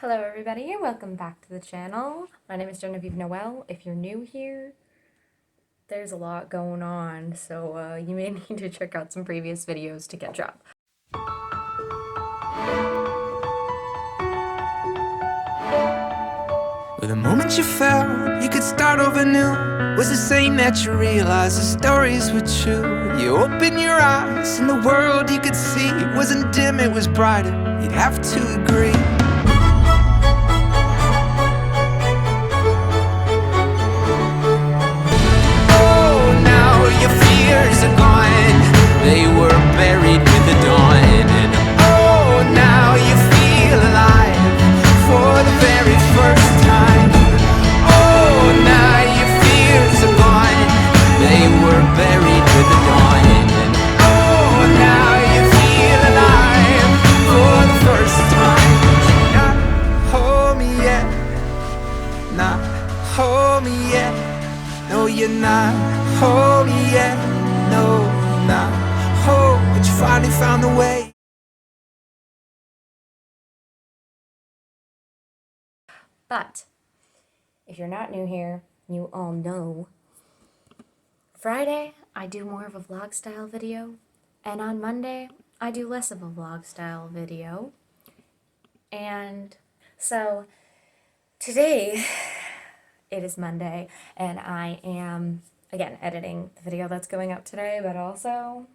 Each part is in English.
Hello everybody and welcome back to the channel. My name is Genevieve Noel. If you're new here, there's a lot going on, so you may need to check out some previous videos to catch up. Well, the moment you felt you could start over new was the same that you realized the stories were true. You opened your eyes and the world you could see wasn't dim, it was brighter. You'd have to agree. Oh, now your fears are gone. They were buried with the dawn. And oh, now you feel alive for the very first time. Oh, now your fears are gone. They were buried with the dawn. And oh, now you feel alive for the first time. Not hold me yet. Not hold me yet. No, you're not home yet. No, not home. But you finally found the way. But if you're not new here, you all know Friday I do more of a vlog style video, and on Monday I do less of a vlog style video. And so today it is Monday, and I am, again, editing the video that's going up today, but also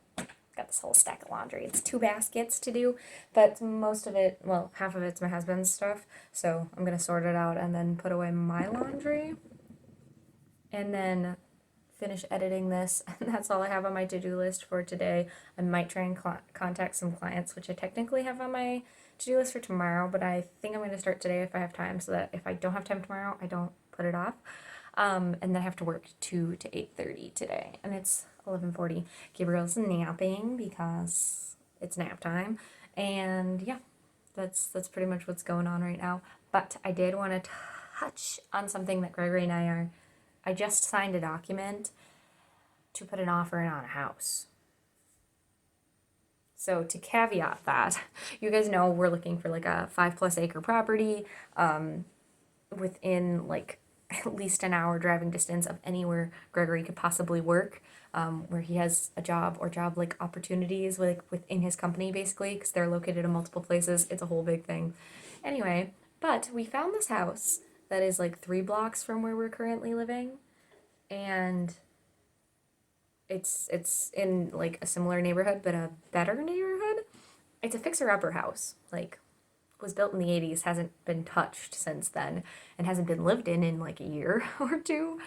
got this whole stack of laundry. It's 2 baskets to do, but most of it, well, half of it's my husband's stuff, so I'm going to sort it out and then put away my laundry, and then finish editing this, and that's all I have on my to-do list for today. I might try and contact some clients, which I technically have on my to-do list for tomorrow, but I think I'm going to start today if I have time, so that if I don't have time tomorrow, I don't put it off. And then I have to work 2 to 8:30 today, and it's 11:40. Gabriel's napping because it's nap time, and yeah, that's pretty much what's going on right now. But I did want to touch on something that Gregory and I just signed a document to put an offer in on a house. So to caveat that, you guys know we're looking for like a 5+ acre property within like at least an hour driving distance of anywhere Gregory could possibly work, where he has a job or job like opportunities like within his company basically, because they're located in multiple places. It's a whole big thing. Anyway, but we found this house that is like 3 blocks from where we're currently living, and it's in like a similar neighborhood but a better neighborhood. It's a fixer-upper house, like was built in the 80s, hasn't been touched since then, and hasn't been lived in like a year or two.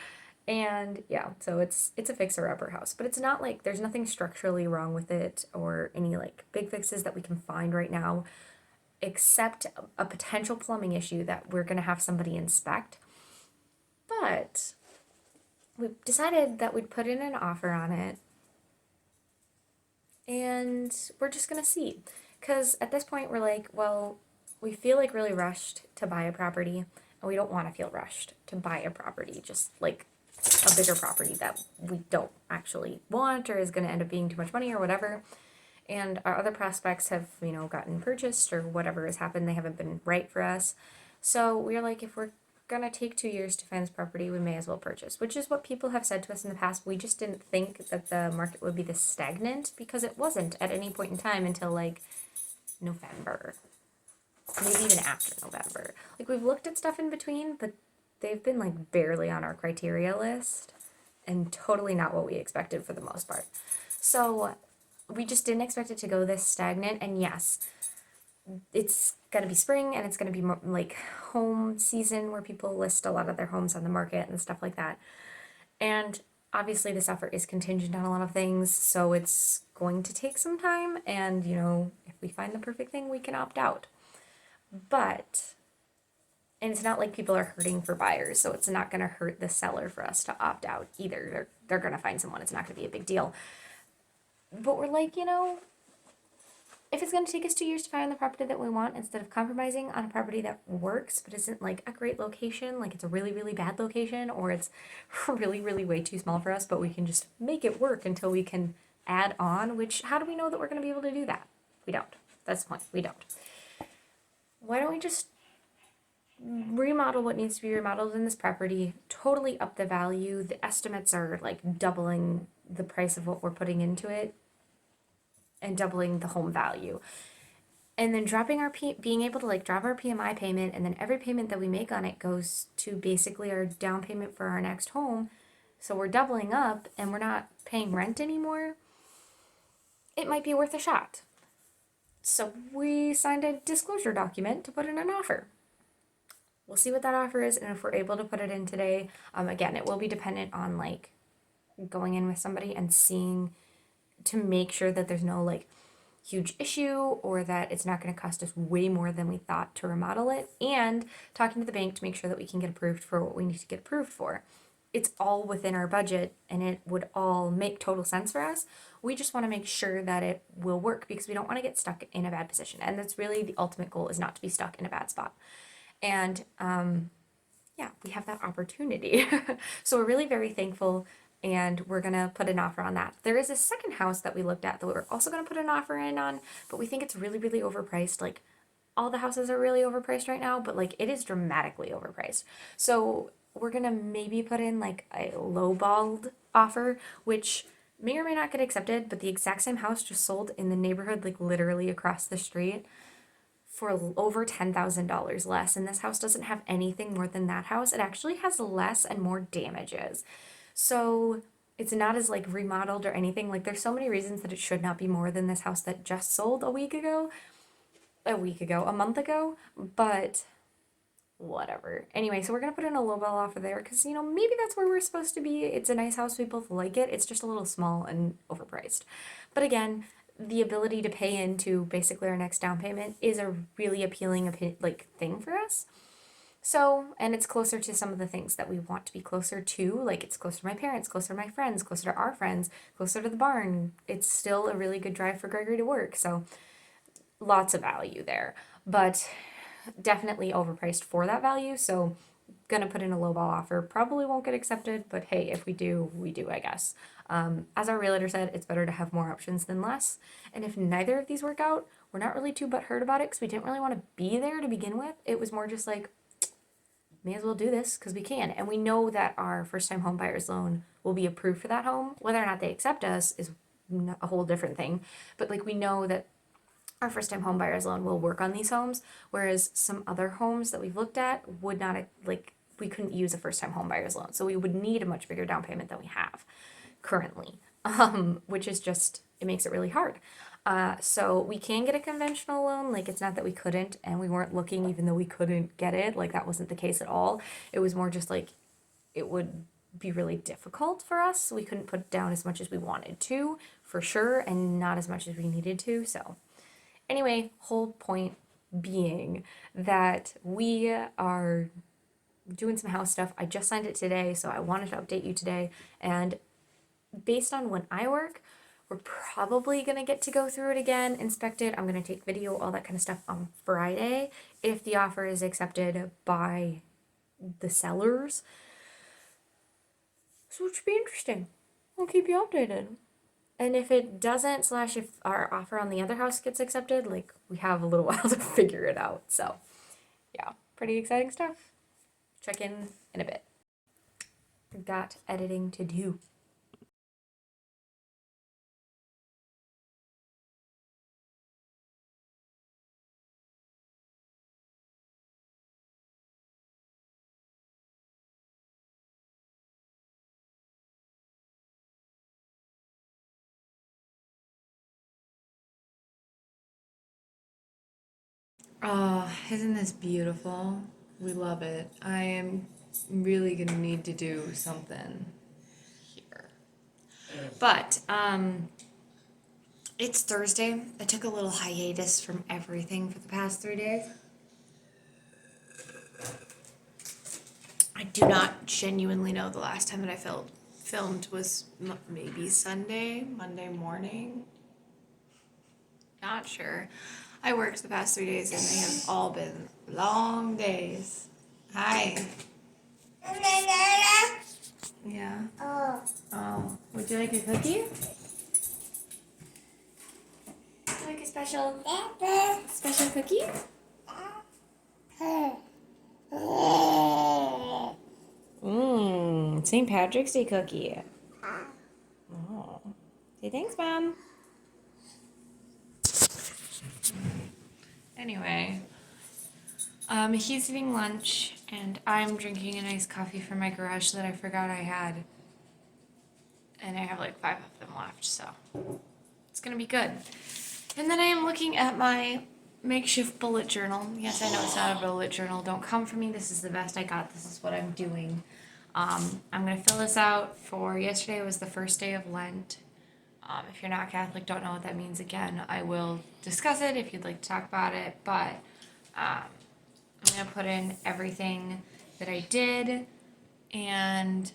And yeah, so it's a fixer-upper house, but it's not like there's nothing structurally wrong with it or any like big fixes that we can find right now, except a potential plumbing issue that we're gonna have somebody inspect. But we decided that we'd put in an offer on it, and we're just gonna see, because at this point we're like, well, we feel like really rushed to buy a property, and we don't want to feel rushed to buy a property, just like a bigger property that we don't actually want or is going to end up being too much money or whatever. And our other prospects have, gotten purchased or whatever has happened. They haven't been right for us. So we're like, if we're going to take 2 years to find this property, we may as well purchase, which is what people have said to us in the past. We just didn't think that the market would be this stagnant, because it wasn't at any point in time until like November. Maybe even after November. Like, we've looked at stuff in between, but they've been like barely on our criteria list and totally not what we expected for the most part. So we just didn't expect it to go this stagnant. And yes, it's gonna be spring, and it's gonna be like home season where people list a lot of their homes on the market and stuff like that. And obviously this offer is contingent on a lot of things, so it's going to take some time, and if we find the perfect thing, we can opt out. But, and it's not like people are hurting for buyers, so it's not going to hurt the seller for us to opt out either. They're going to find someone. It's not going to be a big deal. But we're like, if it's going to take us 2 years to find the property that we want, instead of compromising on a property that works but isn't like a great location, like it's a really, really bad location, or it's really, really way too small for us, but we can just make it work until we can add on, which, how do we know that we're going to be able to do that? We don't. That's the point. We don't. Why don't we just remodel what needs to be remodeled in this property, totally up the value. The estimates are like doubling the price of what we're putting into it and doubling the home value. And then dropping our being able to like drop our PMI payment, and then every payment that we make on it goes to basically our down payment for our next home. So we're doubling up and we're not paying rent anymore. It might be worth a shot. So we signed a disclosure document to put in an offer. We'll see what that offer is, and if we're able to put it in today, again, it will be dependent on like going in with somebody and seeing to make sure that there's no like huge issue or that it's not going to cost us way more than we thought to remodel it, and talking to the bank to make sure that we can get approved for what we need to get approved for. It's all within our budget and it would all make total sense for us. We just want to make sure that it will work because we don't want to get stuck in a bad position. And that's really the ultimate goal, is not to be stuck in a bad spot. And yeah, we have that opportunity. So we're really very thankful, and we're gonna put an offer on that. There is a second house that we looked at that we're also gonna put an offer in on, but we think it's really, really overpriced. Like, all the houses are really overpriced right now, but like it is dramatically overpriced. So we're gonna maybe put in like a lowballed offer, which may or may not get accepted, but the exact same house just sold in the neighborhood, like literally across the street, for over $10,000 less. And this house doesn't have anything more than that house. It actually has less and more damages. So it's not as like remodeled or anything. Like, there's so many reasons that it should not be more than this house that just sold a month ago, but whatever. Anyway, so we're gonna put in a low ball offer there because, you know, maybe that's where we're supposed to be. It's a nice house, we both like it. It's just a little small and overpriced. But again, the ability to pay into basically our next down payment is a really appealing thing for us. So, and it's closer to some of the things that we want to be closer to. Like, it's closer to my parents, closer to my friends, closer to our friends, closer to the barn. It's still a really good drive for Gregory to work. So lots of value there, but definitely overpriced for that value. So gonna put in a lowball offer. Probably won't get accepted, but hey, if we do, we do, I guess. As our realtor said, it's better to have more options than less. And if neither of these work out, we're not really too butthurt about it because we didn't really want to be there to begin with. It was more just like, may as well do this because we can. And we know that our first-time home buyer's loan will be approved for that home. Whether or not they accept us is a whole different thing. But like, we know that our first-time home buyer's loan will work on these homes, whereas some other homes that we've looked at would not, like, we couldn't use a first-time home buyer's loan. So we would need a much bigger down payment than we have currently, which is just, it makes it really hard. So we can get a conventional loan. Like, it's not that we couldn't and we weren't looking even though we couldn't get it. Like, that wasn't the case at all. It was more just like, it would be really difficult for us. We couldn't put down as much as we wanted to, for sure, and not as much as we needed to. So anyway, whole point being that we are doing some house stuff. I just signed it today, so I wanted to update you today. And based on when I work, we're probably going to get to go through it again, inspect it. I'm going to take video, all that kind of stuff on Friday if the offer is accepted by the sellers. So it should be interesting. I'll keep you updated. And if it doesn't, / if our offer on the other house gets accepted, like, we have a little while to figure it out. So yeah, pretty exciting stuff. Check in a bit. Got editing to do. Oh, isn't this beautiful? We love it. I am really gonna need to do something here. But it's Thursday. I took a little hiatus from everything for the past 3 days. I do not genuinely know the last time that I filmed was maybe Monday morning. Not sure. I worked the past 3 days and they have all been long days. Hi. Yeah. Oh. Would you like a cookie? Would you like a special cookie? St. Patrick's Day cookie. Oh. Say thanks, Mom. Anyway, he's eating lunch, and I'm drinking a nice coffee from my garage that I forgot I had. And I have like 5 of them left, so it's gonna be good. And then I am looking at my makeshift bullet journal. Yes, I know it's not a bullet journal. Don't come for me. This is the best I got. This is what I'm doing. I'm gonna fill this out for yesterday was the first day of Lent. If you're not Catholic, don't know what that means. Again, I will discuss it if you'd like to talk about it. But I'm gonna put in everything that I did, and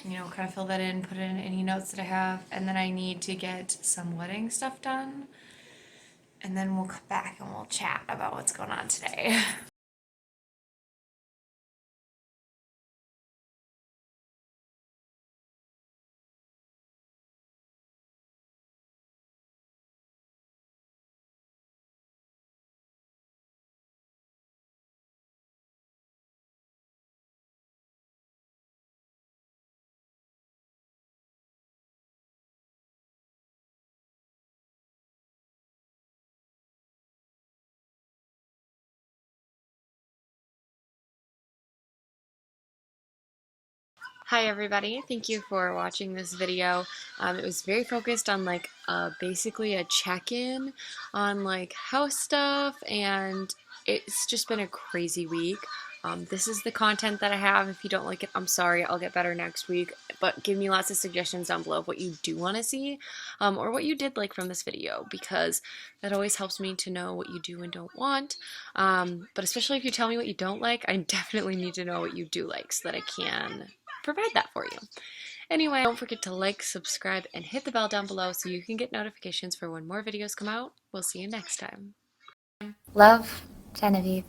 kind of fill that in, put in any notes that I have, and then I need to get some wedding stuff done, and then we'll come back and we'll chat about what's going on today. Hi everybody, thank you for watching this video. It was very focused on basically a check-in on house stuff, and it's just been a crazy week. This is the content that I have. If you don't like it, I'm sorry, I'll get better next week, but give me lots of suggestions down below of what you do want to see, or what you did like from this video, because that always helps me to know what you do and don't want. But especially if you tell me what you don't like, I definitely need to know what you do like so that I can provide that for you. Anyway, don't forget to like, subscribe, and hit the bell down below so you can get notifications for when more videos come out. We'll see you next time. Love, Genevieve.